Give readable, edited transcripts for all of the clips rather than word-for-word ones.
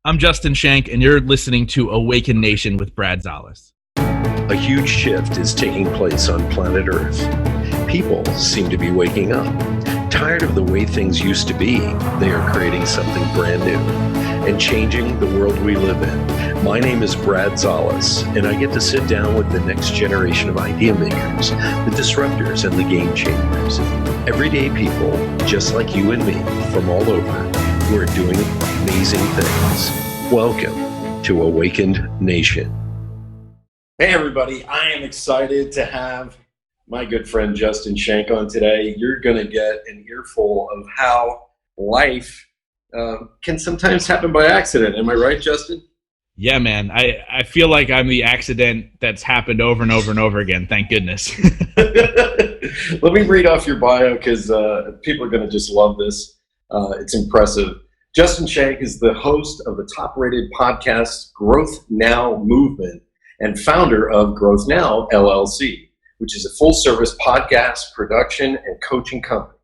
I'm Justin Schenck, and you're listening to Awaken Nation with Brad Zales. A huge shift is taking place on planet Earth. People seem to be waking up. Tired of the way things used to be, they are creating something brand new and changing the world we live in. My name is Brad Zales, and I get to sit down with the next generation of idea makers, the disruptors, and the game changers. Everyday people, just like you and me, from all over, who are doing amazing things. Welcome to Awakened Nation. Hey everybody, I am excited to have my good friend Justin Schenck on today. You're going to get an earful of how life can sometimes happen by accident. Am I right, Justin? Yeah, man. I feel like I'm the accident that's happened over and over and over again. Thank goodness. Let me read off your bio because people are going to just love this. It's impressive. Justin Schenck is the host of the top-rated podcast Growth Now Movement and founder of Growth Now, LLC, which is a full-service podcast, production, and coaching company.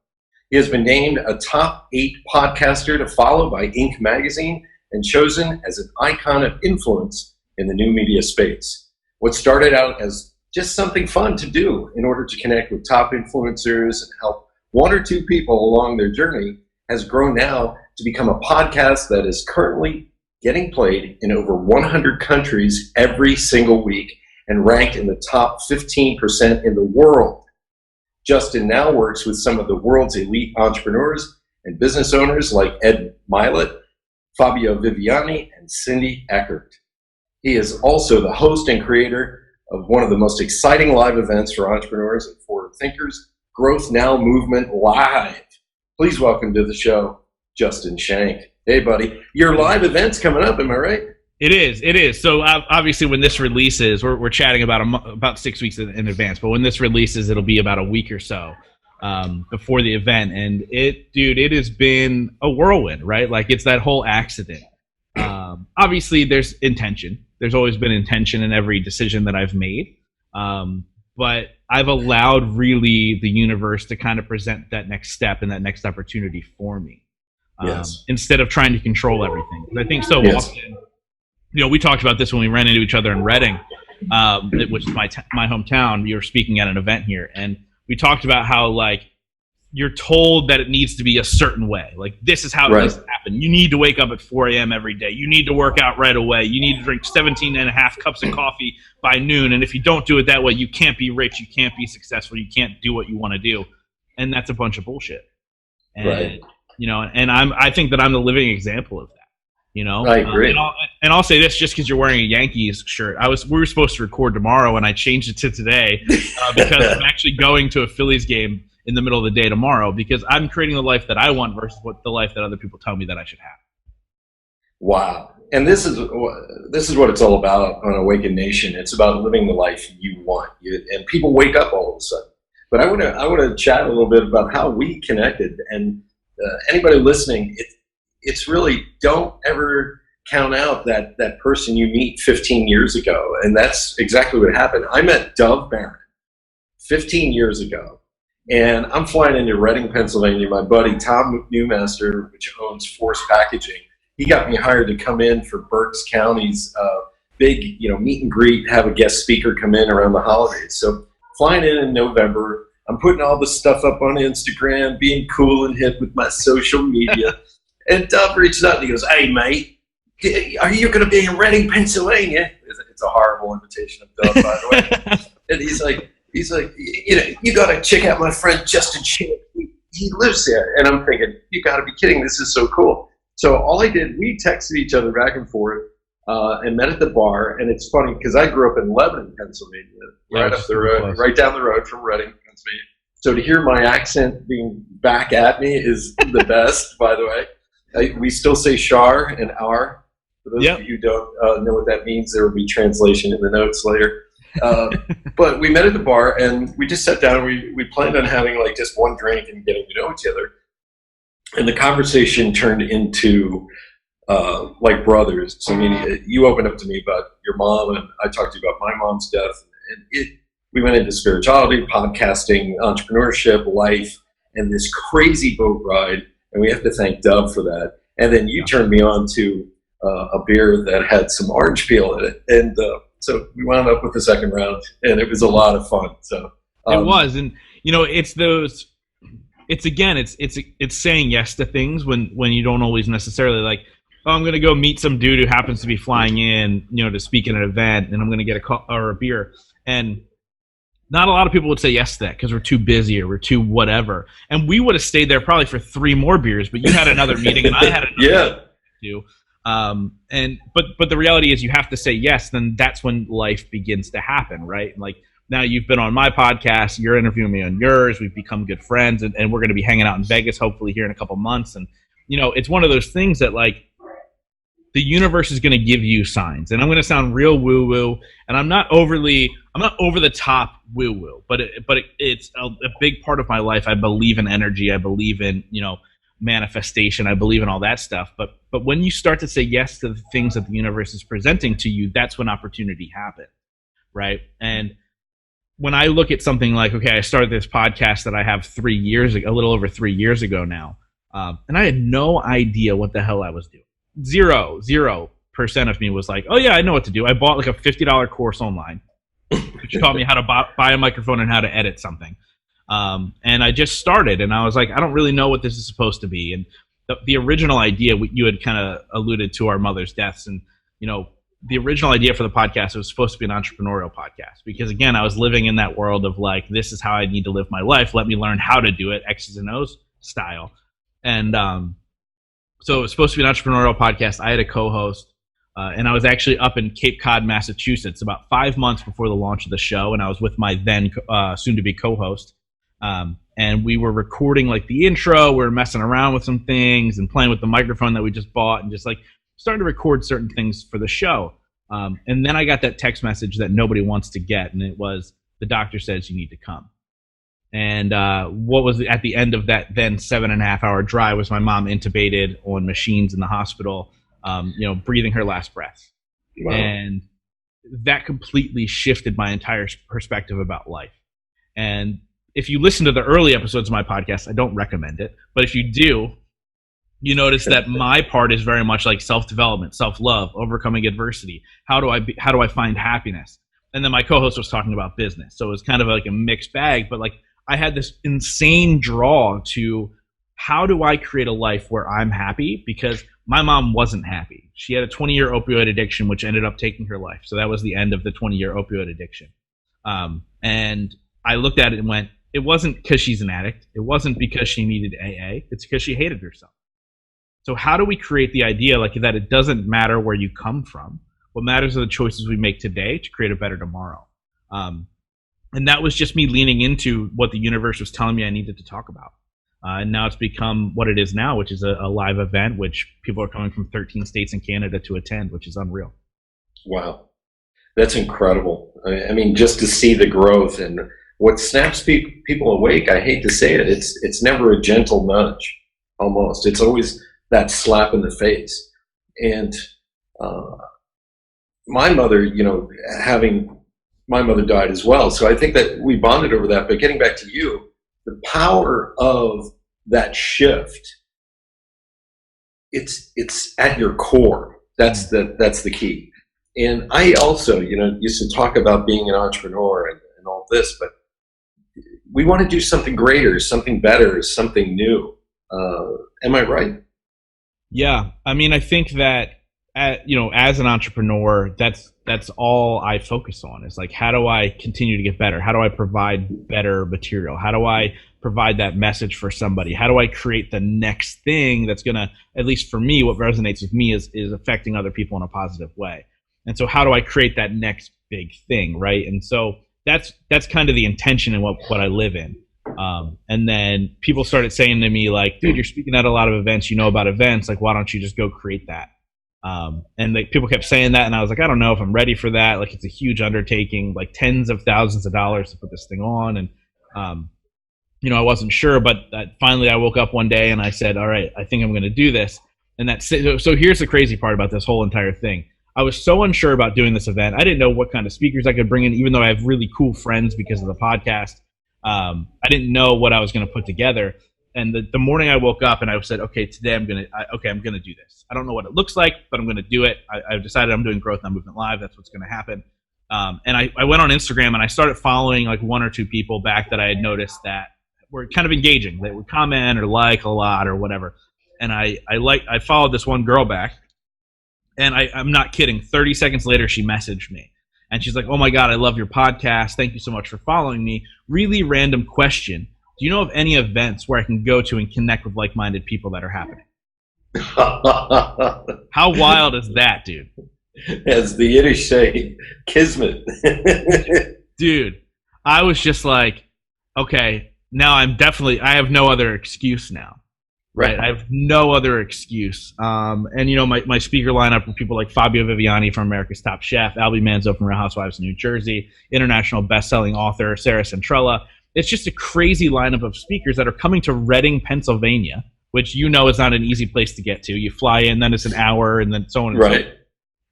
He has been named a top 8 podcaster to follow by Inc. magazine and chosen as an icon of influence in the new media space. What started out as just something fun to do in order to connect with top influencers and help one or two people along their journey has grown now to become a podcast that is currently getting played in over 100 countries every single week and ranked in the top 15% in the world. Justin now works with some of the world's elite entrepreneurs and business owners like Ed Mylett, Fabio Viviani, and Cindy Eckert. He is also the host and creator of one of the most exciting live events for entrepreneurs and forward thinkers, Growth Now Movement Live. Please welcome to the show, Justin Schenck. Hey, buddy. Your live event's coming up, am I right? It is. So obviously when this releases, we're chatting about 6 weeks in advance, but when this releases, it'll be about a week or so before the event. And it has been a whirlwind, right? Like it's that whole accident. Obviously there's intention. There's always been intention in every decision that I've made. But I've allowed really the universe to kind of present that next step and that next opportunity for me. Yes. Instead of trying to control everything. I think so Yes. often, we talked about this when we ran into each other in Reading, which is my hometown. We were speaking at an event here, and we talked about how, like, you're told that it needs to be a certain way. Like, this is how it needs to happen. You need to wake up at 4 a.m. every day. You need to work out right away. You need to drink 17 and a half cups of coffee by noon, and if you don't do it that way, you can't be rich, you can't be successful, you can't do what you want to do. And that's a bunch of bullshit. And, I think that I'm the living example of that. I agree. And I'll say this, just because you're wearing a Yankees shirt. We were supposed to record tomorrow, and I changed it to today because I'm actually going to a Phillies game in the middle of the day tomorrow because I'm creating the life that I want versus the life that other people tell me that I should have. Wow. And this is what it's all about on Awaken Nation. It's about living the life you want. And people wake up all of a sudden. But I want to chat a little bit about how we connected. And anybody listening, it's really, don't ever count out that person you meet 15 years ago. And that's exactly what happened. I met Dove Barron 15 years ago. And I'm flying into Reading, Pennsylvania. My buddy, Tom Newmaster, which owns Force Packaging, he got me hired to come in for Berks County's big, meet and greet, have a guest speaker come in around the holidays. So flying in November, I'm putting all this stuff up on Instagram, being cool and hip with my social media. And Dove reaches out and he goes, "Hey, mate, are you going to be in Reading, Pennsylvania?" It's a horrible invitation of Dove, by the way. And he's like, you got to check out my friend Justin Schenck. He lives there. And I'm thinking, you got to be kidding. This is so cool. So all I did, we texted each other back and forth and met at the bar. And it's funny because I grew up in Lebanon, Pennsylvania, right up the road, right down the road from Reading, Pennsylvania. So to hear my accent being back at me is the best, by the way. We still say Shar and R. For those of you who don't know what that means, there will be translation in the notes later. But we met at the bar and we just sat down. We planned on having like just one drink and getting to know each other. And the conversation turned into like brothers. So, I mean, you opened up to me about your mom, and I talked to you about my mom's death. And we went into spirituality, podcasting, entrepreneurship, life, and this crazy boat ride. And we have to thank Dove for that. And then you turned me on to a beer that had some orange peel in it. And so we wound up with the second round, and it was a lot of fun. So it was. And, it's those, it's saying yes to things when you don't always necessarily like, oh, I'm going to go meet some dude who happens to be flying in, to speak at an event, and I'm going to get a beer. And not a lot of people would say yes to that because we're too busy or we're too whatever. And we would have stayed there probably for 3 more beers, but you had another meeting and I had another meeting too. But the reality is you have to say yes, then that's when life begins to happen, right? Like now you've been on my podcast, you're interviewing me on yours, we've become good friends, and we're going to be hanging out in Vegas hopefully here in a couple months. And, it's one of those things that like the universe is going to give you signs. And I'm going to sound real woo-woo, and I'm not over the top woo-woo, but it's a big part of my life. I believe in energy. I believe in, manifestation. I believe in all that stuff. But when you start to say yes to the things that the universe is presenting to you, that's when opportunity happens, right? And when I look at something like, okay, I started this podcast that I have 3 years ago, a little over 3 years ago now, and I had no idea what the hell I was doing. 0% of me was like, oh yeah, I know what to do. I bought like a $50 course online, which taught me how to buy a microphone and how to edit something. And I just started, and I was like, I don't really know what this is supposed to be. And the original idea, you had kind of alluded to our mother's deaths, and the original idea for the podcast was supposed to be an entrepreneurial podcast because again, I was living in that world of like, this is how I need to live my life. Let me learn how to do it, X's and O's style. And so it was supposed to be an entrepreneurial podcast. I had a co-host, and I was actually up in Cape Cod, Massachusetts, about 5 months before the launch of the show, and I was with my then soon-to-be co-host, and we were recording like the intro. We were messing around with some things and playing with the microphone that we just bought, and just like starting to record certain things for the show. And then I got that text message that nobody wants to get, and it was, the doctor says you need to come. And what was at the end of that then 7.5 hour drive was my mom intubated on machines in the hospital, breathing her last breaths. Wow. And that completely shifted my entire perspective about life. And if you listen to the early episodes of my podcast, I don't recommend it, but if you do, you notice that my part is very much like self-development, self-love, overcoming adversity. How do I find happiness? And then my co-host was talking about business. So it was kind of like a mixed bag, but like I had this insane draw to how do I create a life where I'm happy? Because my mom wasn't happy. She had a 20-year opioid addiction, which ended up taking her life. So that was the end of the 20-year opioid addiction. And I looked at it and went, it wasn't because she's an addict. It wasn't because she needed AA. It's because she hated herself. So how do we create the idea like that it doesn't matter where you come from? What matters are the choices we make today to create a better tomorrow. And that was just me leaning into what the universe was telling me I needed to talk about. And now it's become what it is now, which is a live event, which people are coming from 13 states in Canada to attend, which is unreal. Wow. That's incredible. I mean, just to see the growth and what snaps people awake, I hate to say it, it's never a gentle nudge, almost. It's always that slap in the face. And my mother, my mother died as well. So I think that we bonded over that. But getting back to you, the power of that shift, it's at your core. That's the key. And I also, used to talk about being an entrepreneur and all this, but we want to do something greater, something better, something new. Am I right? Yeah. I mean, I think that, as an entrepreneur, that's all I focus on. Is like, how do I continue to get better? How do I provide better material? How do I provide that message for somebody? How do I create the next thing that's going to, at least for me, what resonates with me is affecting other people in a positive way. And so how do I create that next big thing, right? And so that's kind of the intention and what I live in. And then people started saying to me like, dude, you're speaking at a lot of events, you know about events, like, why don't you just go create that? And people kept saying that, and I was like, I don't know if I'm ready for that. Like, it's a huge undertaking, like tens of thousands of dollars to put this thing on. And, I wasn't sure, but finally I woke up one day and I said, all right, I think I'm going to do this. And so here's the crazy part about this whole entire thing. I was so unsure about doing this event. I didn't know what kind of speakers I could bring in, even though I have really cool friends because of the podcast. I didn't know what I was going to put together. And the morning I woke up and I said, okay, today I'm going to do this. I don't know what it looks like, but I'm going to do it. I've decided I'm doing Growth on Movement Live. That's what's going to happen. And I went on Instagram and I started following like one or two people back that I had noticed that were kind of engaging. They would comment or like a lot or whatever. And I followed this one girl back, and I'm not kidding. 30 seconds later, she messaged me. And she's like, oh my God, I love your podcast. Thank you so much for following me. Really random question. Do you know of any events where I can go to and connect with like-minded people that are happening? How wild is that, dude? As the Yiddish say, kismet. Dude, I was just like, okay, now I have no other excuse now. Right. I have no other excuse. And, you know, my speaker lineup are people like Fabio Viviani from America's Top Chef, Albie Manzo from Real Housewives of New Jersey, international best-selling author Sarah Centrella. It's just a crazy lineup of speakers that are coming to Reading, Pennsylvania, which you know is not an easy place to get to. You fly in, then it's an hour, and then so on and so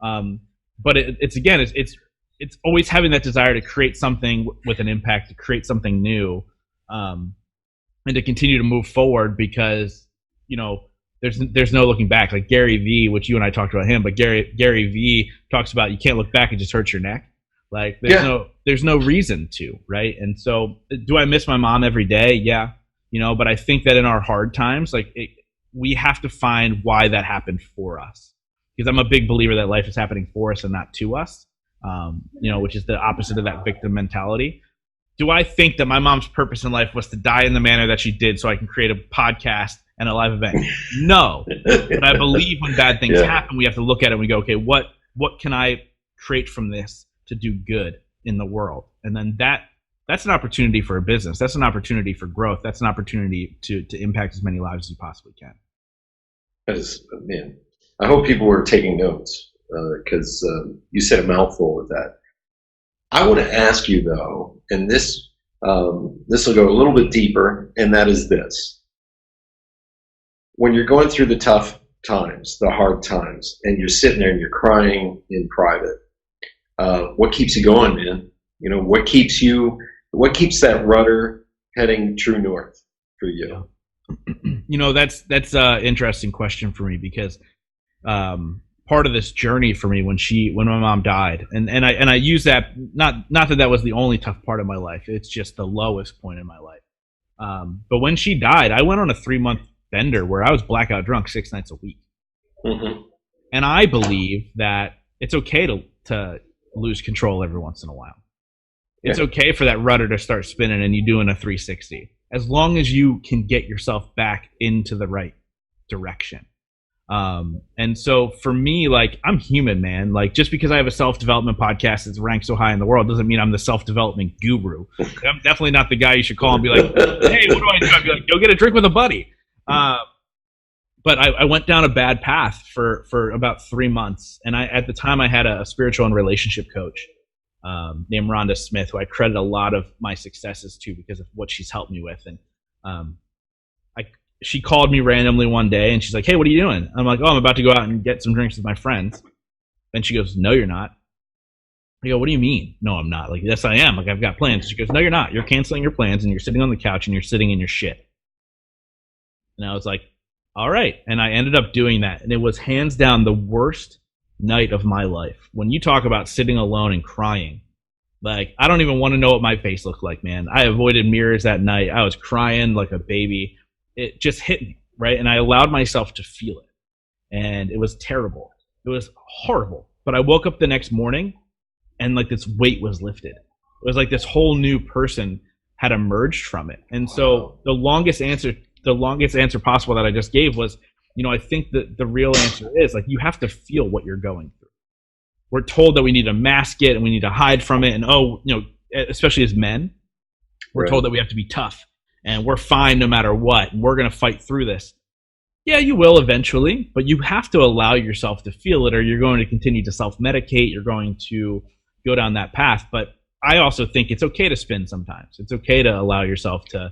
on. But it's always having that desire to create something with an impact, to create something new, and to continue to move forward because, you know, there's no looking back. Like Gary Vee, which you and I talked about him, but Gary Vee talks about you can't look back, it just hurts your neck. Like there's no reason to, right? And so do I miss my mom every day? Yeah. You know, but I think that in our hard times, we have to find why that happened for us. Because I'm a big believer that life is happening for us and not to us, you know, which is the opposite of that victim mentality. Do I think that my mom's purpose in life was to die in the manner that she did so I can create a podcast and a live event? No. But I believe when bad things happen, we have to look at it and we go, okay, what can I create from this to do good in the world? And then that's an opportunity for a business. That's an opportunity for growth. That's an opportunity to impact as many lives as you possibly can. Man, I hope people were taking notes because you said a mouthful with that. I want to ask you though, and this will go a little bit deeper, and that is this. When you're going through the tough times, the hard times, and you're sitting there and you're crying in private, what keeps you going, man? You know, what keeps that rudder heading true north for you? You know, that's an interesting question for me because part of this journey for me when my mom died, and I use that not that was the only tough part of my life. It's just the lowest point in my life. But when she died, I went on a 3-month bender where I was blackout drunk 6 nights a week. Mm-hmm. And I believe that it's okay to lose control every once in a while. It's okay for that rudder to start spinning and you doing a 360, as long as you can get yourself back into the right direction. And so for me, like, I'm human, man. Like, just because I have a self-development podcast that's ranked so high in the world doesn't mean I'm the self-development guru. I'm definitely not the guy you should call and be like, hey, what do I do? I'd be like, go get a drink with a buddy. But I went down a bad path for about 3 months. And at the time I had a spiritual and relationship coach named Rhonda Smith, who I credit a lot of my successes to because of what she's helped me with. And she called me randomly one day and she's like, hey, what are you doing? I'm like, oh, I'm about to go out and get some drinks with my friends. And she goes, no, you're not. I go, what do you mean? No, I'm not. Like, yes, I am. Like, I've got plans. She goes, no, you're not. You're canceling your plans and you're sitting on the couch and you're sitting in your shit. And I was like, all right. And I ended up doing that. And it was hands down the worst night of my life. When you talk about sitting alone and crying, like, I don't even want to know what my face looked like, man. I avoided mirrors that night. I was crying like a baby. It just hit me, right? And I allowed myself to feel it. And it was terrible. It was horrible. But I woke up the next morning and like this weight was lifted. It was like this whole new person had emerged from it. And so the longest answer possible that I just gave was, you know, I think that the real answer is, like, you have to feel what you're going through. We're told that we need to mask it and we need to hide from it. And, you know, especially as men, we're told that we have to be tough and we're fine no matter what. And we're going to fight through this. Yeah, you will eventually, but you have to allow yourself to feel it or you're going to continue to self-medicate. You're going to go down that path. But I also think it's okay to spin sometimes. It's okay to allow yourself to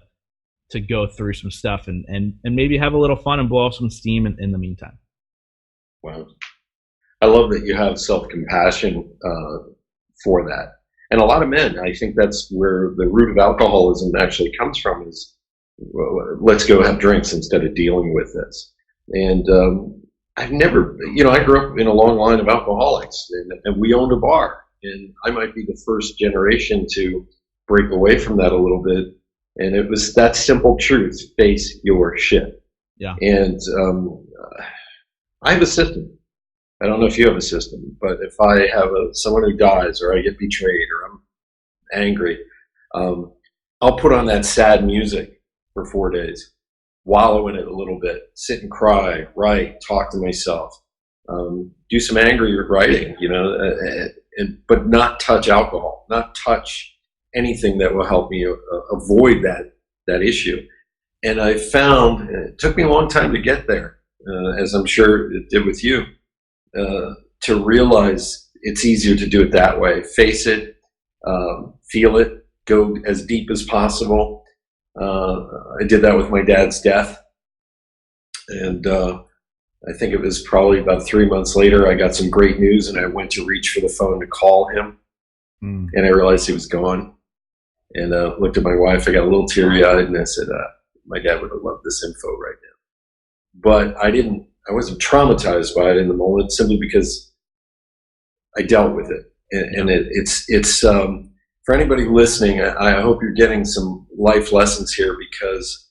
go through some stuff and maybe have a little fun and blow off some steam in the meantime. Wow. I love that you have self-compassion for that. And a lot of men, I think that's where the root of alcoholism actually comes from, is well, let's go have drinks instead of dealing with this. And I've never, I grew up in a long line of alcoholics, and we owned a bar. And I might be the first generation to break away from that a little bit. And it was that simple truth: face your shit. Yeah. And I have a system. I don't know if you have a system, but if I have someone who dies, or I get betrayed, or I'm angry, I'll put on that sad music for 4 days, wallow in it a little bit, sit and cry, write, talk to myself, do some angry writing, but not touch alcohol, not touch anything that will help me avoid that issue. And I found, it took me a long time to get there, as I'm sure it did with you, to realize it's easier to do it that way. Face it, feel it, go as deep as possible. I did that with my dad's death. And I think it was probably about 3 months later, I got some great news, and I went to reach for the phone to call him. And I realized he was gone. And looked at my wife. I got a little teary-eyed, and I said, my dad would have loved this info right now. But I wasn't traumatized by it in the moment, simply because I dealt with it. And it's for anybody listening, I hope you're getting some life lessons here, because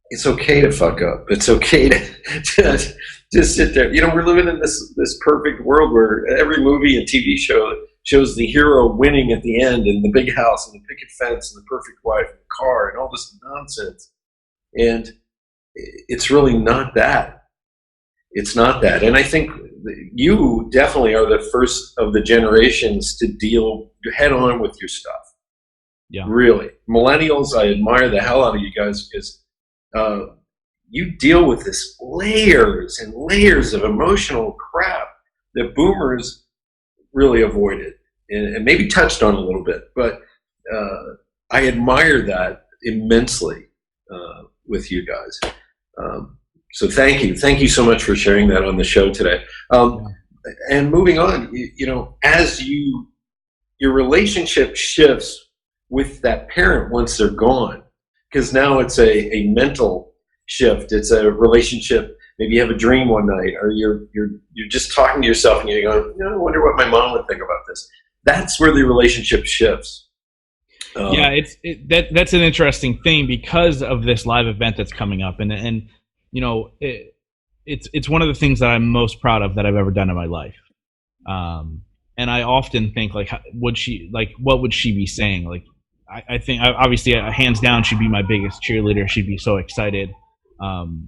it's okay to fuck up. It's okay to just sit there. We're living in this perfect world where every movie and TV show shows the hero winning at the end, and the big house, and the picket fence, and the perfect wife, and the car, and all this nonsense. And it's really not that. It's not that. And I think you definitely are the first of the generations to deal head on with your stuff. Yeah. Really. Millennials, I admire the hell out of you guys, because you deal with this layers and layers of emotional crap that boomers really avoided and maybe touched on a little bit. But I admire that immensely with you guys. So thank you. Thank you so much for sharing that on the show today. And moving on, as your relationship shifts with that parent once they're gone, because now it's a mental shift. It's a relationship. Maybe you have a dream one night, or you're just talking to yourself, and you're going, I wonder what my mom would think about this. That's where the relationship shifts. That's an interesting thing because of this live event that's coming up, and it's one of the things that I'm most proud of that I've ever done in my life. And I often think, what would she be saying? Like, I think obviously, hands down, she'd be my biggest cheerleader. She'd be so excited.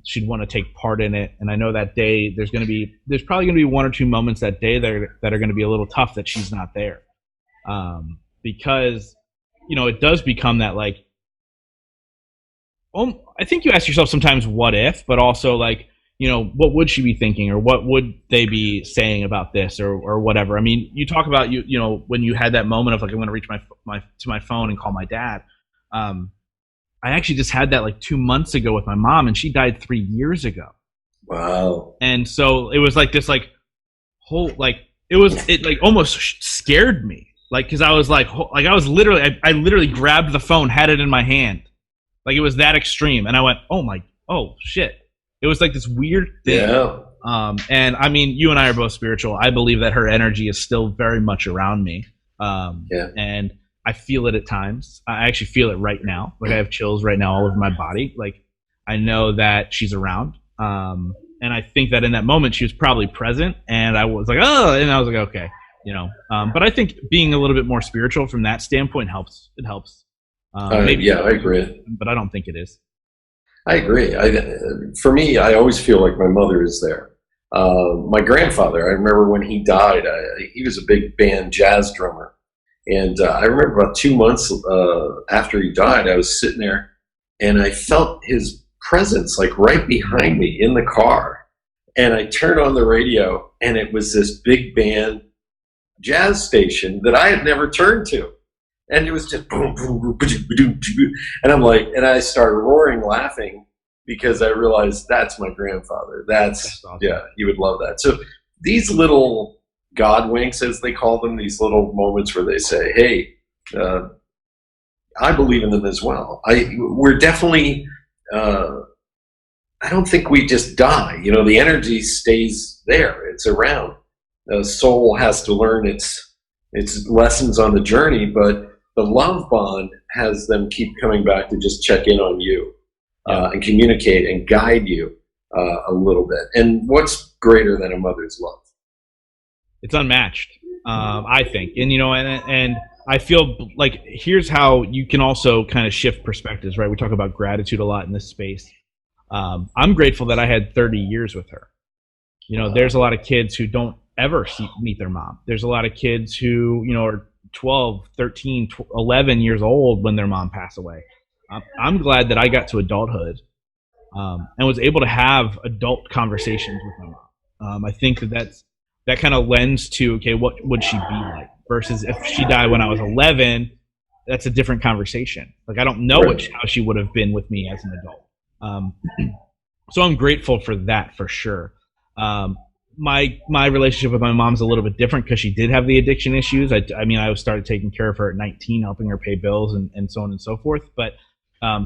She'd want to take part in it. And I know that day there's probably going to be one or two moments that day that are going to be a little tough that she's not there. Because, it does become that I think you ask yourself sometimes, what if, but also what would she be thinking, or what would they be saying about this, or whatever. I mean, you talk about, when you had that moment of I'm going to reach my phone and call my dad. I actually just had that 2 months ago with my mom, and she died 3 years ago. Wow. And so it was this it almost scared me. Cause I was I literally grabbed the phone, had it in my hand. It was that extreme. And I went, oh shit. It was this weird thing. Yeah. And I mean, you and I are both spiritual. I believe that her energy is still very much around me. And I feel it at times. I actually feel it right now. I have chills right now all over my body. I know that she's around. And I think that in that moment she was probably present, and I was oh, and I was okay, but I think being a little bit more spiritual from that standpoint helps. It helps. Maybe, I agree. But I don't think it is. I agree. For me, I always feel like my mother is there. My grandfather, I remember when he died, he was a big band jazz drummer. And I remember about 2 months after he died, I was sitting there, and I felt his presence right behind me in the car. And I turned on the radio, and it was this big band jazz station that I had never turned to. And it was just boom, boom, boom, boom, boom, boom. And I'm and I started roaring laughing, because I realized that's my grandfather. That's awesome. Yeah, he would love that. So these little God winks, as they call them, these little moments where they say, hey, I believe in them as well. We're definitely, I don't think we just die. The energy stays there. It's around. The soul has to learn its lessons on the journey, but the love bond has them keep coming back to just check in on you, and communicate and guide you a little bit. And what's greater than a mother's love? It's unmatched, I think. And, and I feel like here's how you can also kind of shift perspectives, right? We talk about gratitude a lot in this space. I'm grateful that I had 30 years with her. There's a lot of kids who don't ever meet their mom. There's a lot of kids who, are 12, 13, 11 years old when their mom passed away. I'm glad that I got to adulthood and was able to have adult conversations with my mom. I think that kind of lends to, okay, what would she be like? Versus if she died when I was 11, that's a different conversation. Like, I don't know how she would have been with me as an adult. So I'm grateful for that, for sure. My relationship with my mom's a little bit different because she did have the addiction issues. I started taking care of her at 19, helping her pay bills and so on and so forth. But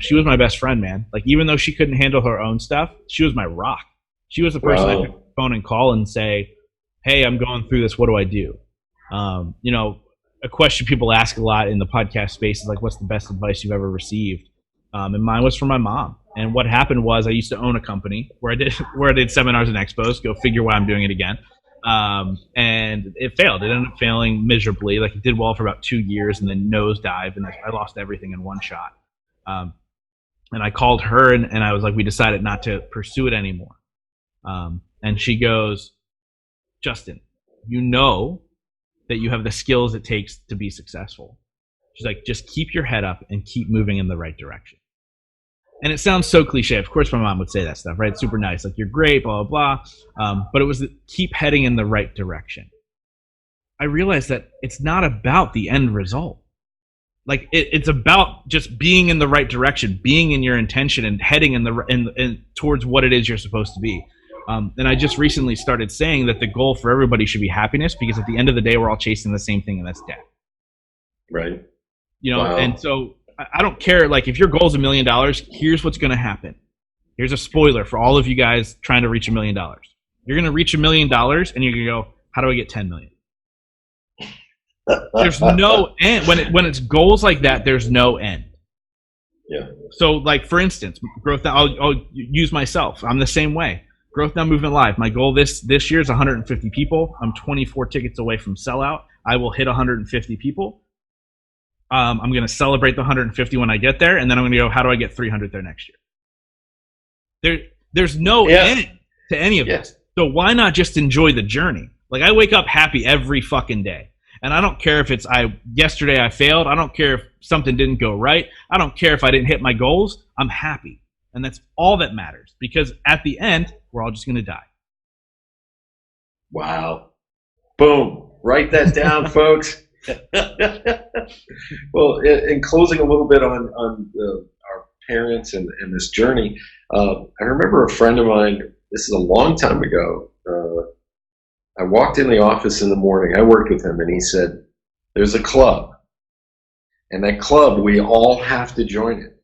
she was my best friend, man. Like, even though she couldn't handle her own stuff, she was my rock. She was the person I could phone and call and say, hey, I'm going through this. What do I do? A question people ask a lot in the podcast space is like, what's the best advice you've ever received? And mine was from my mom. And what happened was I used to own a company where I did seminars and expos. Go figure why I'm doing it again. And it failed. It ended up failing miserably. Like, it did well for about 2 years and then nosedive, and I lost everything in one shot. And I called her and I was like, we decided not to pursue it anymore. And she goes, Justin, you know that you have the skills it takes to be successful. She's like, just keep your head up and keep moving in the right direction. And it sounds so cliche. Of course my mom would say that stuff, right? It's super nice. Like, you're great, blah, blah, blah. But it was keep heading in the right direction. I realized that it's not about the end result. Like, it's about just being in the right direction, being in your intention and heading in towards what it is you're supposed to be. And I just recently started saying that the goal for everybody should be happiness, because at the end of the day, we're all chasing the same thing, and that's death. Right. Wow. And so I don't care. Like, if your goal is $1 million, here's what's going to happen. Here's a spoiler for all of you guys trying to reach $1 million. You're going to reach $1 million, and you're going to go, how do I get 10 million? There's no end. When it's goals like that, there's no end. Yeah. So, like, for instance, growth. I'll use myself. I'm the same way. Growth Now Movement Live. My goal this year is 150 people. I'm 24 tickets away from sellout. I will hit 150 people. I'm going to celebrate the 150 when I get there, and then I'm going to go, how do I get 300 there next year? There's no end to any of this. So why not just enjoy the journey? Like, I wake up happy every fucking day. And I don't care if it's yesterday I failed. I don't care if something didn't go right. I don't care if I didn't hit my goals. I'm happy. And that's all that matters, because at the end, we're all just going to die. Wow. Boom. Write that down, folks. Well, in closing a little bit on our parents and this journey, I remember a friend of mine, this is a long time ago, I walked in the office in the morning, I worked with him, and he said, there's a club, and that club, we all have to join it.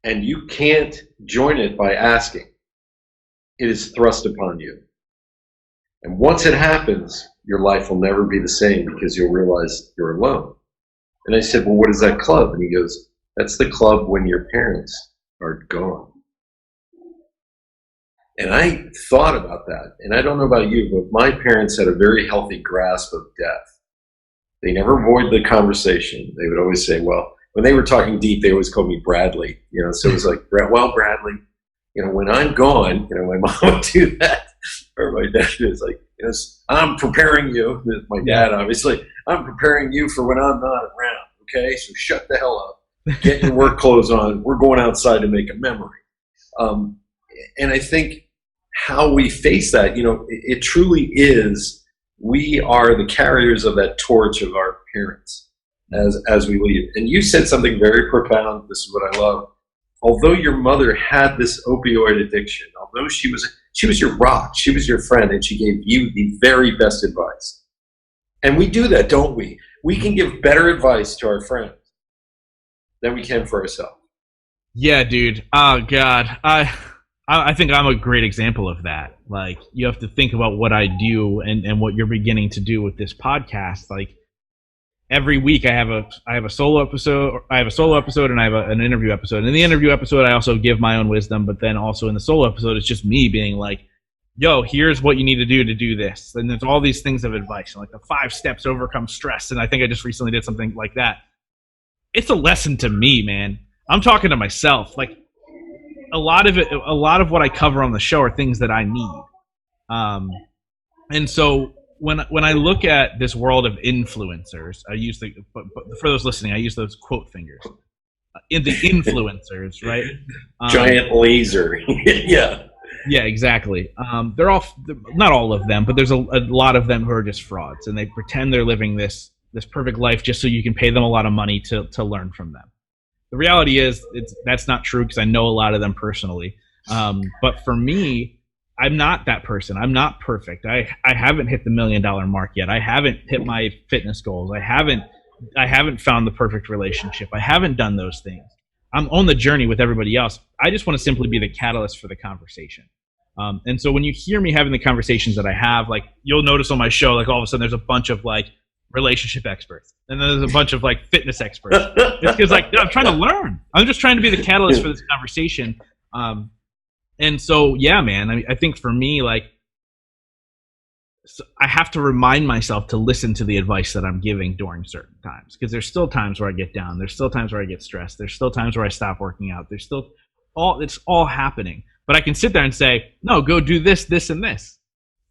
And you can't join it by asking. It is thrust upon you. And once it happens, your life will never be the same, because you'll realize you're alone. And I said, well, what is that club? And he goes, that's the club when your parents are gone. And I thought about that. And I don't know about you, but my parents had a very healthy grasp of death. They never avoided the conversation. They would always say, well, when they were talking deep, they always called me Bradley. So it was like, well, Bradley, when I'm gone, my mom would do that. Or my dad is like, I'm preparing you. My dad, obviously, I'm preparing you for when I'm not around. Okay, so shut the hell up. Get your work clothes on. We're going outside to make a memory. And I think how we face that, it truly is, we are the carriers of that torch of our parents as we leave. And you said something very profound. This is what I love. Although your mother had this opioid addiction, although she was your rock, she was your friend, and she gave you the very best advice. And we do that, don't we? We can give better advice to our friends. than we can for ourselves. Yeah, dude. Oh God, I think I'm a great example of that. Like, you have to think about what I do and what you're beginning to do with this podcast. Like, every week I have a solo episode. I have a solo episode and I have an interview episode. In the interview episode, I also give my own wisdom, but then also in the solo episode, it's just me being like, yo, here's what you need to do this. And there's all these things of advice, like the 5 steps to overcome stress. And I think I just recently did something like that. It's a lesson to me, man. I'm talking to myself. Like, a lot of what I cover on the show are things that I need. And so when I look at this world of influencers, but for those listening, I use those quote fingers. In the influencers, right? Giant laser. Yeah. Yeah, exactly. They're not all of them, but there's a lot of them who are just frauds, and they pretend they're living this perfect life just so you can pay them a lot of money to learn from them. The reality is that's not true, because I know a lot of them personally. But for me, I'm not that person. I'm not perfect. I haven't hit the $1 million mark yet. I haven't hit my fitness goals. I haven't found the perfect relationship. I haven't done those things. I'm on the journey with everybody else. I just want to simply be the catalyst for the conversation. And so when you hear me having the conversations that I have, like, you'll notice on my show, like, all of a sudden there's a bunch of like relationship experts, and then there's a bunch of like fitness experts. It's because, like, I'm trying to learn. I'm just trying to be the catalyst for this conversation. And so, yeah, man, I think for me, like, so I have to remind myself to listen to the advice that I'm giving during certain times, because there's still times where I get down. There's still times where I get stressed. There's still times where I stop working out. It's all happening. But I can sit there and say, no, go do this, this, and this.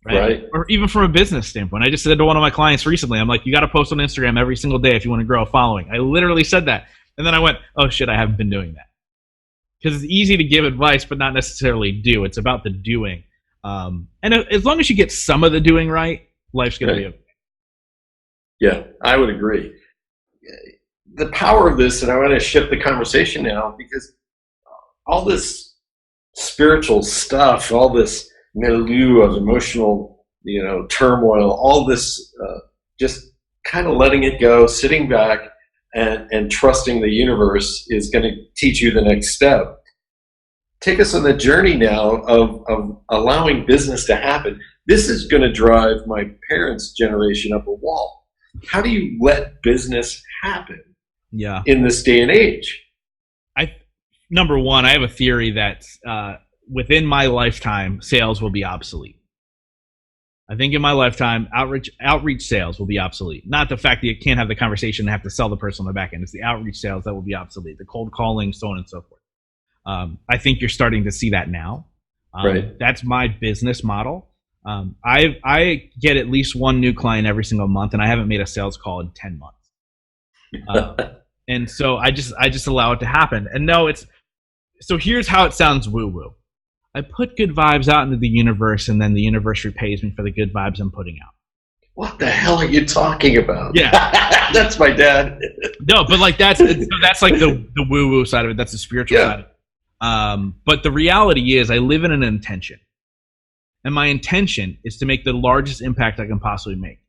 Right? Or even from a business standpoint. I just said to one of my clients recently, I'm like, you got to post on Instagram every single day if you want to grow a following. I literally said that. And then I went, oh shit, I haven't been doing that. Because it's easy to give advice, but not necessarily do. It's about the doing. And as long as you get some of the doing right, life's going to be okay. Yeah, I would agree. The power of this, and I want to shift the conversation now, because all this spiritual stuff, all this milieu of emotional, turmoil, all this, just kind of letting it go, sitting back, and trusting the universe is going to teach you the next step. Take us on the journey now of allowing business to happen. This is going to drive my parents' generation up a wall. How do you let business happen in this day and age? Number one, I have a theory that within my lifetime, sales will be obsolete. I think in my lifetime, outreach sales will be obsolete. Not the fact that you can't have the conversation and have to sell the person on the back end. It's the outreach sales that will be obsolete. The cold calling, so on and so forth. I think you're starting to see that now. Right. That's my business model. I get at least one new client every single month, and I haven't made a sales call in 10 months. And so I just allow it to happen. And no, so here's how it sounds woo-woo. I put good vibes out into the universe, and then the universe repays me for the good vibes I'm putting out. What the hell are you talking about? Yeah. That's my dad. No, but like that's like the woo-woo side of it. That's the spiritual side of it. But the reality is I live in an intention. And my intention is to make the largest impact I can possibly make.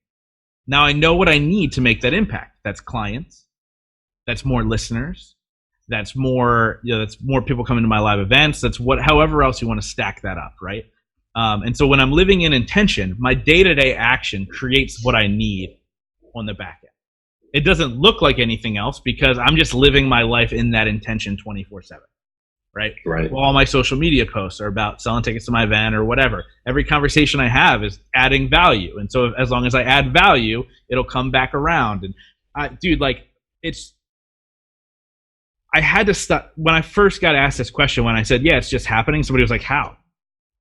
Now I know what I need to make that impact. That's clients. That's more listeners. That's more, that's more people coming to my live events. That's however else you want to stack that up, right? And so when I'm living in intention, my day-to-day action creates what I need on the back end. It doesn't look like anything else because I'm just living my life in that intention 24/7, right? Right. Well, all my social media posts are about selling tickets to my event or whatever. Every conversation I have is adding value. And so as long as I add value, it'll come back around. And I had to stop. When I first got asked this question, when I said, yeah, it's just happening, somebody was like, how?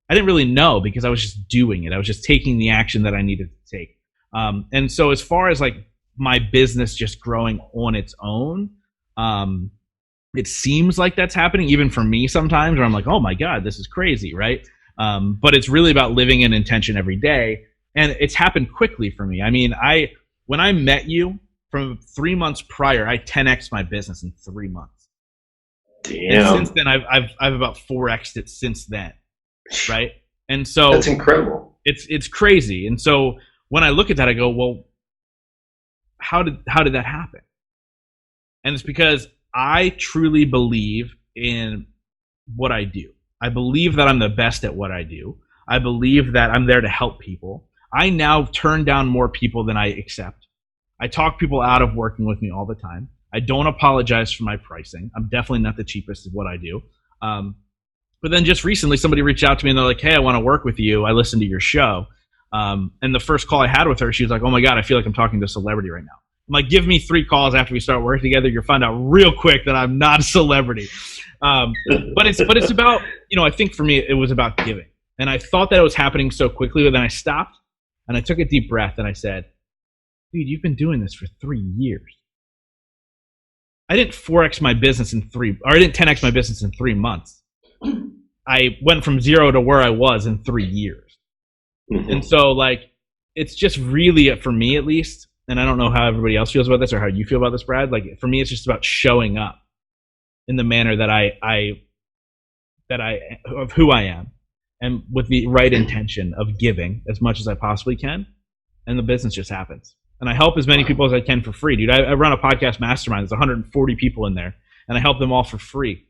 I didn't really know because I was just doing it. I was just taking the action that I needed to take. And so as far as like my business just growing on its own, it seems like that's happening even for me sometimes where I'm like, oh my God, this is crazy, right? But it's really about living in intention every day. And it's happened quickly for me. I mean, when I met you from 3 months prior, I 10x'd my business in 3 months. Damn. And since then, I've about 4x'd it since then, right? And so that's incredible. It's crazy. And so when I look at that, I go, well, how did that happen? And it's because I truly believe in what I do. I believe that I'm the best at what I do. I believe that I'm there to help people. I now turn down more people than I accept. I talk people out of working with me all the time. I don't apologize for my pricing. I'm definitely not the cheapest at what I do. But then just recently, somebody reached out to me and they're like, hey, I want to work with you. I listened to your show. And the first call I had with her, she was like, oh my God, I feel like I'm talking to a celebrity right now. I'm like, give me 3 calls after we start working together. You'll find out real quick that I'm not a celebrity. But it's about, I think for me, it was about giving. And I thought that it was happening so quickly, but then I stopped and I took a deep breath and I said, dude, you've been doing this for 3 years. I didn't 4x my business I didn't 10x my business in 3 months. I went from 0 to where I was in 3 years. Mm-hmm. And so it's just really, for me at least, and I don't know how everybody else feels about this or how you feel about this, Brad. For me, it's just about showing up in the manner that of who I am, and with the right intention of giving as much as I possibly can, and the business just happens. And I help as many people as I can for free, dude. I run a podcast mastermind. There's 140 people in there, and I help them all for free.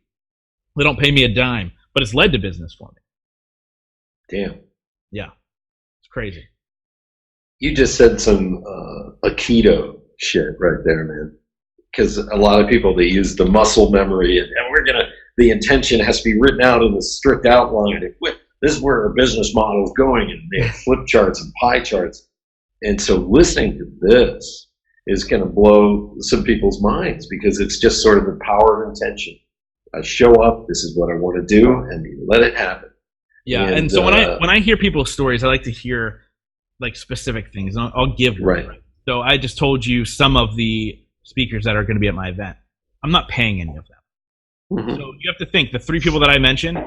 They don't pay me a dime, but it's led to business for me. Damn. Yeah, it's crazy. You just said some Aikido shit right there, man. Because a lot of people, they use the muscle memory, and the intention has to be written out in the strict outline. This is where our business model is going, and they have flip charts and pie charts. And so listening to this is going to blow some people's minds, because it's just sort of the power of intention. I show up, this is what I want to do, and let it happen. Yeah, and so when I hear people's stories, I like to hear specific things. I'll give them. Right. So I just told you some of the speakers that are going to be at my event. I'm not paying any of them. Mm-hmm. So you have to think, the 3 people that I mentioned,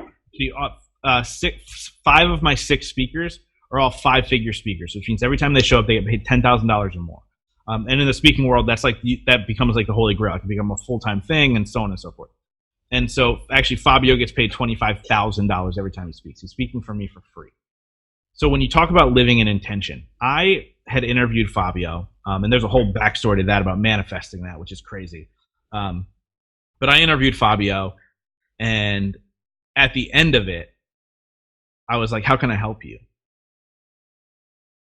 5 of my 6 speakers are all 5-figure speakers, which means every time they show up, they get paid $10,000 or more. And in the speaking world, that becomes like the holy grail. It can become a full-time thing, and so on and so forth. And so actually, Fabio gets paid $25,000 every time he speaks. He's speaking for me for free. So when you talk about living in intention, I had interviewed Fabio, and there's a whole backstory to that about manifesting that, which is crazy. But I interviewed Fabio, and at the end of it, I was like, how can I help you?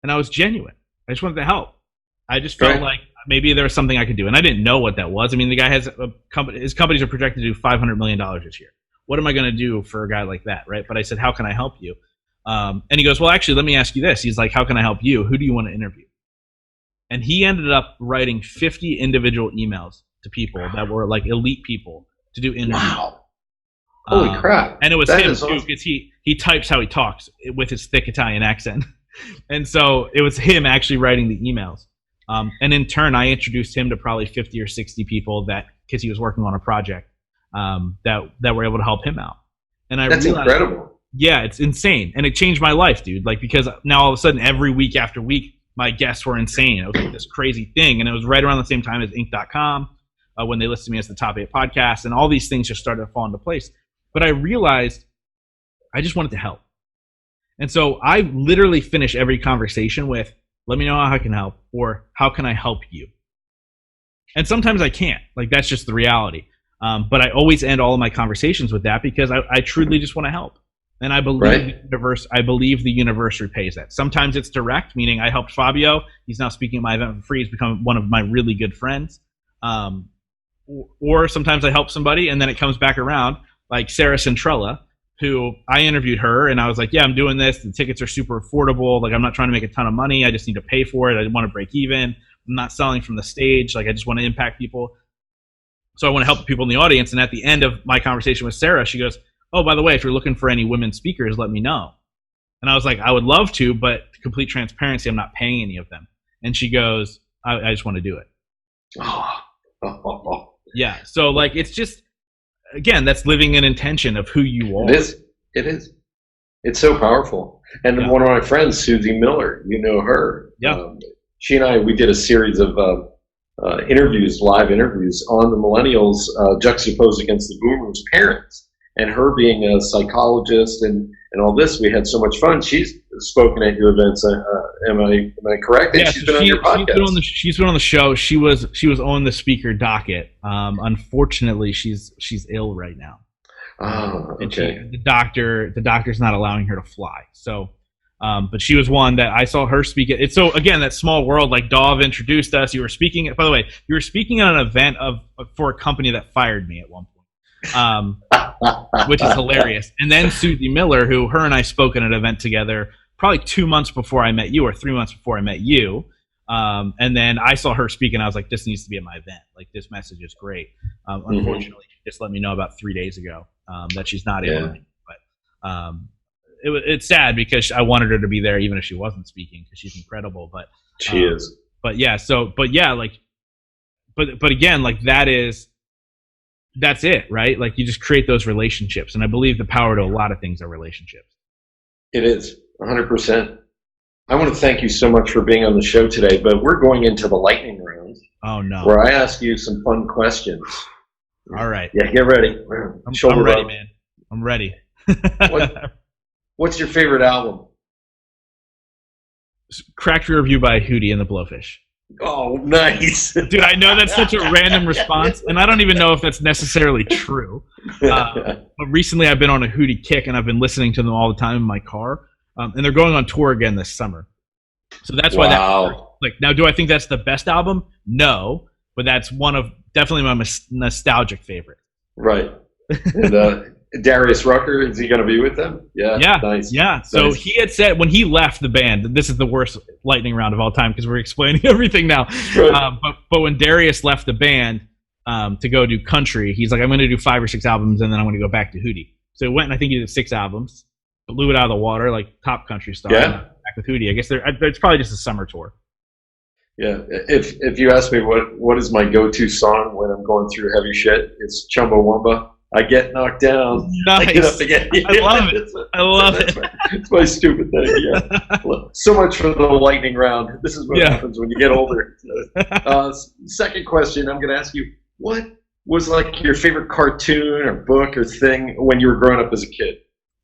And I was genuine. I just wanted to help. I just felt like maybe there was something I could do. And I didn't know what that was. I mean, the guy has a company. His companies are projected to do $500 million this year. What am I going to do for a guy like that, right? But I said, how can I help you? And he goes, well, actually, let me ask you this. He's like, how can I help you? Who do you want to interview? And he ended up writing 50 individual emails to people that were elite people to do interviews. Wow. Holy crap. And it was him, too, because he types how he talks with his thick Italian accent. And so it was him actually writing the emails. And in turn, I introduced him to probably 50 or 60 people because he was working on a project that were able to help him out. And That's incredible. Yeah, it's insane. And it changed my life, dude. Because now all of a sudden, every week after week, my guests were insane. It was like this crazy thing. And it was right around the same time as Inc.com when they listed me as the top 8 podcast. And all these things just started to fall into place. But I realized I just wanted to help. And so I literally finish every conversation with, let me know how I can help, or how can I help you? And sometimes I can't. That's just the reality. But I always end all of my conversations with that, because I truly just want to help. And I believe the universe repays that. Sometimes it's direct, meaning I helped Fabio. He's now speaking at my event for free. He's become one of my really good friends. Or sometimes I help somebody and then it comes back around, like Sarah Centrella, who I interviewed her, and I was like, yeah, I'm doing this. The tickets are super affordable. I'm not trying to make a ton of money. I just need to pay for it. I want to break even. I'm not selling from the stage. I just want to impact people. So I want to help people in the audience. And at the end of my conversation with Sarah, she goes, oh, by the way, if you're looking for any women speakers, let me know. And I was like, I would love to, but complete transparency, I'm not paying any of them. And she goes, I just want to do it. Yeah. So it's just, again, that's living an intention of who you are. It is. It's so powerful. And one of my friends, Susie Miller, you know her. Yeah. She and I, we did a series of interviews, live interviews on the millennials juxtaposed against the boomers' parents. And her being a psychologist and all this, we had so much fun. She's spoken at your events Am I correct? And Yeah, she's been on your podcast. She's been on the show. She was on the speaker docket. Unfortunately, she's ill right now. Oh, okay. And the doctor's not allowing her to fly. So, but she was one that I saw her speak at. It's so again that small world. Like Dov introduced us. You were speaking. By the way, you were speaking at an event for a company that fired me at one point, which is hilarious. And then Susie Miller, who her and I spoke at an event together, probably 2 months before I met you, or 3 months before I met you. And then I saw her speak, and I was like, "This needs to be at my event. Like this message is great." Unfortunately, she just let me know about 3 days ago that she's not able to. But it's sad because I wanted her to be there, even if she wasn't speaking, because she's incredible. But she is. But yeah, but again, like that's it, right? Like you just create those relationships, and I believe the power to a lot of things are relationships. It is 100%. I want to thank you so much for being on the show today, but we're going into the lightning round. Oh no! Where I ask you some fun questions. All right. Yeah, get ready. I'm ready, man. I'm ready. What's your favorite album? Cracked Rear View by Hootie and the Blowfish. Oh, nice. Dude, I know that's such a random response, and I don't even know if that's necessarily true. But recently I've been on a Hootie kick, and I've been listening to them all the time in my car. And they're going on tour again this summer. So that's why now, do I think that's the best album? No, but that's one of definitely my nostalgic favorite. Right. And Darius Rucker, is he going to be with them? Yeah. Nice. Yeah. So he had said when he left the band, this is the worst lightning round of all time because we're explaining everything now. Right. But when Darius left the band to go do country, he's like, I'm going to do 5 or 6 albums, and then I'm going to go back to Hootie. So he went, and I think he did 6 albums. Blew it out of the water, like top country star. Yeah. Back with Hootie. I guess it's probably just a summer tour. Yeah. If you ask me what is my go-to song when I'm going through heavy shit, it's Chumbawamba. I get knocked down. Nice. I get up again. I love it. I love it. It's my stupid thing. Yeah. So much for the lightning round. This is what happens when you get older. Second question, I'm going to ask you, what was like your favorite cartoon or book or thing when you were growing up as a kid?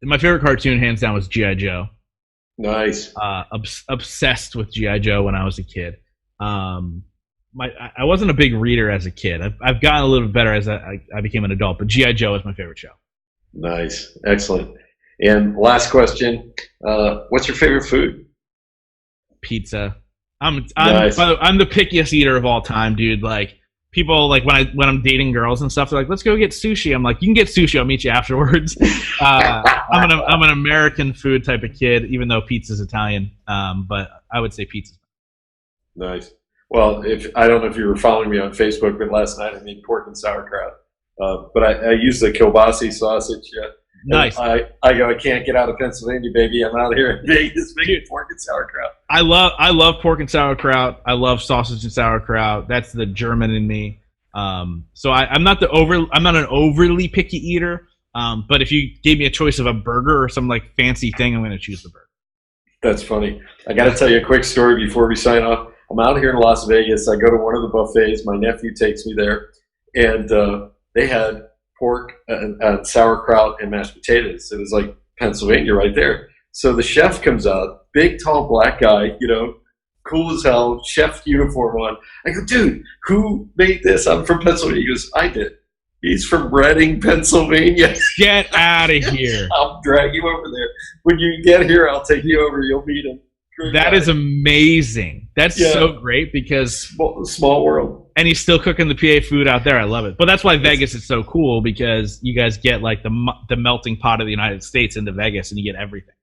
My favorite cartoon, hands down, was G.I. Joe. Nice. Obsessed with G.I. Joe when I was a kid. I wasn't a big reader as a kid. I've gotten a little bit better as I became an adult, but G.I. Joe is my favorite show. Nice. Excellent. And last question, what's your favorite food? Pizza. I'm nice. By the way, I'm the pickiest eater of all time, dude. Like, people, like, when I'm dating girls and stuff, they're like, let's go get sushi. I'm like, you can get sushi, I'll meet you afterwards. I'm an American food type of kid, even though pizza's Italian. But I would say pizza. Nice. Well, I don't know if you were following me on Facebook, but last night I made pork and sauerkraut. But I used the kielbasa sausage. Nice. I go, I can't get out of Pennsylvania, baby. I'm out here in Vegas making pork and sauerkraut. I love pork and sauerkraut. I love sausage and sauerkraut. That's the German in me. So I'm not an overly picky eater. But if you gave me a choice of a burger or some like fancy thing, I'm going to choose the burger. That's funny. I got to tell you a quick story before we sign off. I'm out here in Las Vegas. I go to one of the buffets. My nephew takes me there, and they had pork and sauerkraut and mashed potatoes. It was like Pennsylvania right there. So the chef comes out, big, tall, black guy, cool as hell, chef uniform on. I go, dude, who made this? I'm from Pennsylvania. He goes, I did. He's from Reading, Pennsylvania. Get out of here. I'll drag you over there. When you get here, I'll take you over. You'll meet him. That is amazing. That's so great because small world. And he's still cooking the PA food out there. I love it. But that's why Vegas is so cool, because you guys get like the melting pot of the United States into Vegas, and you get everything.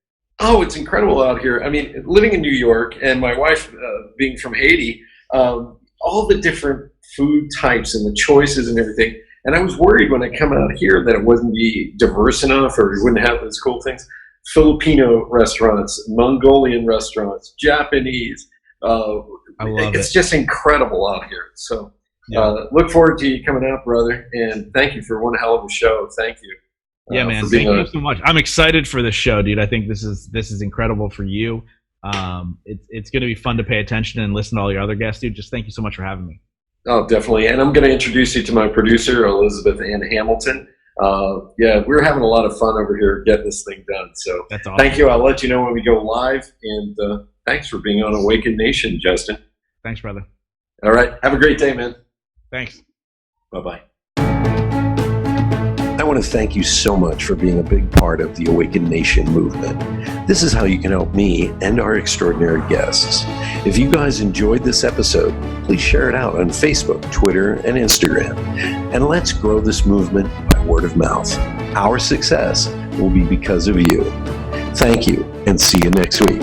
Oh, it's incredible out here. I mean, living in New York and my wife being from Haiti, all the different food types and the choices and everything. And I was worried when I come out here that it wouldn't be diverse enough or we wouldn't have those cool things. Filipino restaurants, Mongolian restaurants, Japanese. I love it's just incredible out here. So look forward to you coming out, brother. And thank you for one hell of a show. Thank you. Yeah, man. Thank you so much. I'm excited for this show, dude. I think this is incredible for you. It's going to be fun to pay attention and listen to all your other guests, dude. Just thank you so much for having me. Oh, definitely. And I'm going to introduce you to my producer, Elizabeth Ann Hamilton. Yeah, we're having a lot of fun over here getting this thing done. So That's awesome. thank you. I'll let you know when we go live. And thanks for being on Awakened Nation, Justin. Thanks, brother. All right. Have a great day, man. Thanks. Bye-bye. I want to thank you so much for being a big part of the Awakened Nation movement. This is how you can help me and our extraordinary guests. If you guys enjoyed this episode, please share it out on Facebook, Twitter, and Instagram. And let's grow this movement by word of mouth. Our success will be because of you. Thank you, and see you next week.